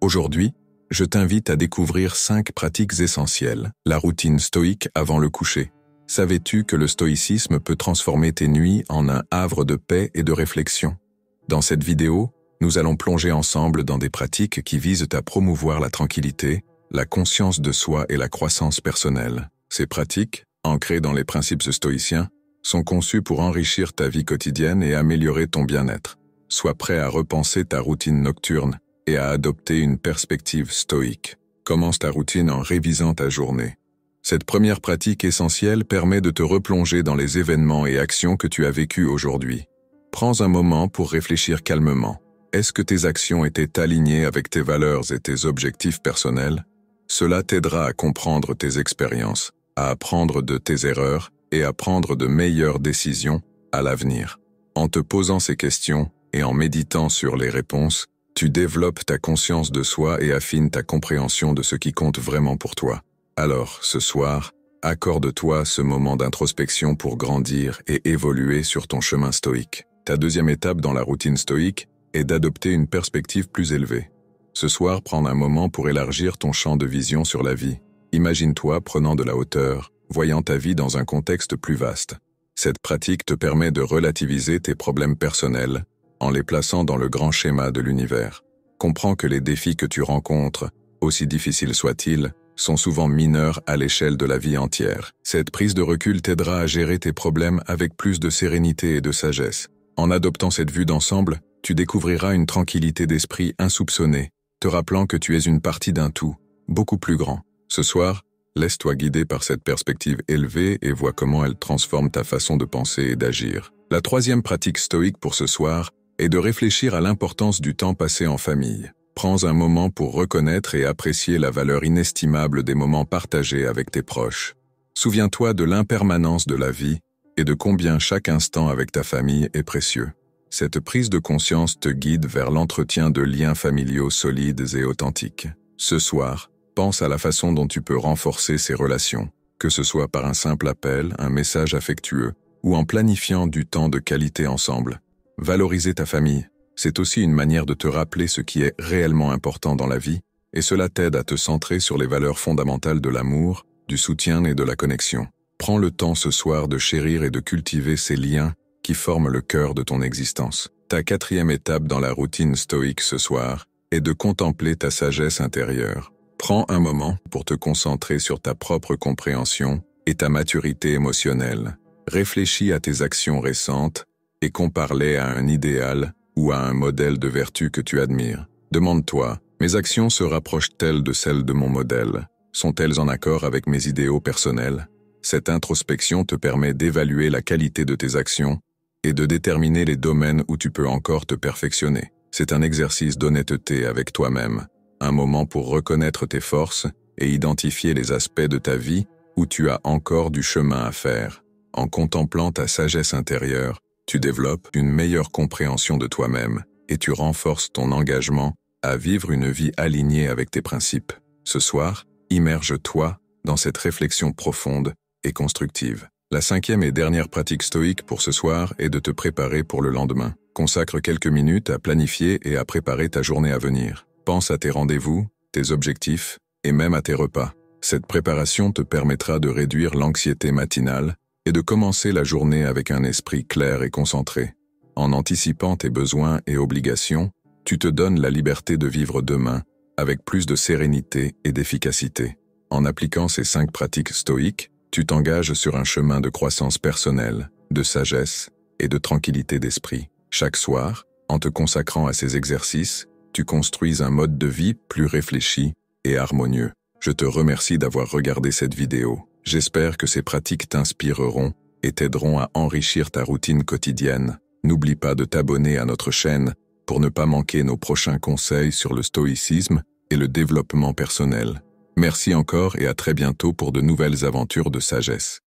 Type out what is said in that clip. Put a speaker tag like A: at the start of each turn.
A: Aujourd'hui, je t'invite à découvrir 5 pratiques essentielles. La routine stoïque avant le coucher. Savais-tu que le stoïcisme peut transformer tes nuits en un havre de paix et de réflexion? Dans cette vidéo, nous allons plonger ensemble dans des pratiques qui visent à promouvoir la tranquillité, la conscience de soi et la croissance personnelle. Ces pratiques, ancrées dans les principes stoïciens, sont conçues pour enrichir ta vie quotidienne et améliorer ton bien-être. Sois prêt à repenser ta routine nocturne et à adopter une perspective stoïque. Commence ta routine en révisant ta journée. Cette première pratique essentielle permet de te replonger dans les événements et actions que tu as vécus aujourd'hui. Prends un moment pour réfléchir calmement. Est-ce que tes actions étaient alignées avec tes valeurs et tes objectifs personnels? Cela t'aidera à comprendre tes expériences, à apprendre de tes erreurs et à prendre de meilleures décisions à l'avenir. En te posant ces questions et en méditant sur les réponses, tu développes ta conscience de soi et affines ta compréhension de ce qui compte vraiment pour toi. Alors, ce soir, accorde-toi ce moment d'introspection pour grandir et évoluer sur ton chemin stoïque. Ta deuxième étape dans la routine stoïque est d'adopter une perspective plus élevée. Ce soir, prends un moment pour élargir ton champ de vision sur la vie. Imagine-toi prenant de la hauteur, voyant ta vie dans un contexte plus vaste. Cette pratique te permet de relativiser tes problèmes personnels en les plaçant dans le grand schéma de l'univers. Comprends que les défis que tu rencontres, aussi difficiles soient-ils, sont souvent mineurs à l'échelle de la vie entière. Cette prise de recul t'aidera à gérer tes problèmes avec plus de sérénité et de sagesse. En adoptant cette vue d'ensemble, tu découvriras une tranquillité d'esprit insoupçonnée, te rappelant que tu es une partie d'un tout, beaucoup plus grand. Ce soir, laisse-toi guider par cette perspective élevée et vois comment elle transforme ta façon de penser et d'agir. La troisième pratique stoïque pour ce soir est de réfléchir à l'importance du temps passé en famille. Prends un moment pour reconnaître et apprécier la valeur inestimable des moments partagés avec tes proches. Souviens-toi de l'impermanence de la vie et de combien chaque instant avec ta famille est précieux. Cette prise de conscience te guide vers l'entretien de liens familiaux solides et authentiques. Ce soir, pense à la façon dont tu peux renforcer ces relations, que ce soit par un simple appel, un message affectueux, ou en planifiant du temps de qualité ensemble. Valoriser ta famille, c'est aussi une manière de te rappeler ce qui est réellement important dans la vie, et cela t'aide à te centrer sur les valeurs fondamentales de l'amour, du soutien et de la connexion. Prends le temps ce soir de chérir et de cultiver ces liens qui forment le cœur de ton existence. Ta quatrième étape dans la routine stoïque ce soir est de contempler ta sagesse intérieure. Prends un moment pour te concentrer sur ta propre compréhension et ta maturité émotionnelle. Réfléchis à tes actions récentes et compare-les à un idéal ou à un modèle de vertu que tu admires. Demande-toi, mes actions se rapprochent-elles de celles de mon modèle? Sont-elles en accord avec mes idéaux personnels? Cette introspection te permet d'évaluer la qualité de tes actions et de déterminer les domaines où tu peux encore te perfectionner. C'est un exercice d'honnêteté avec toi-même, un moment pour reconnaître tes forces et identifier les aspects de ta vie où tu as encore du chemin à faire. En contemplant ta sagesse intérieure, tu développes une meilleure compréhension de toi-même et tu renforces ton engagement à vivre une vie alignée avec tes principes. Ce soir, immerge-toi dans cette réflexion profonde et constructive. La cinquième et dernière pratique stoïque pour ce soir est de te préparer pour le lendemain. Consacre quelques minutes à planifier et à préparer ta journée à venir. Pense à tes rendez-vous, tes objectifs et même à tes repas. Cette préparation te permettra de réduire l'anxiété matinale et de commencer la journée avec un esprit clair et concentré. En anticipant tes besoins et obligations, tu te donnes la liberté de vivre demain avec plus de sérénité et d'efficacité. En appliquant ces 5 pratiques stoïques, tu t'engages sur un chemin de croissance personnelle, de sagesse et de tranquillité d'esprit. Chaque soir, en te consacrant à ces exercices, tu construis un mode de vie plus réfléchi et harmonieux. Je te remercie d'avoir regardé cette vidéo. J'espère que ces pratiques t'inspireront et t'aideront à enrichir ta routine quotidienne. N'oublie pas de t'abonner à notre chaîne pour ne pas manquer nos prochains conseils sur le stoïcisme et le développement personnel. Merci encore et à très bientôt pour de nouvelles aventures de sagesse.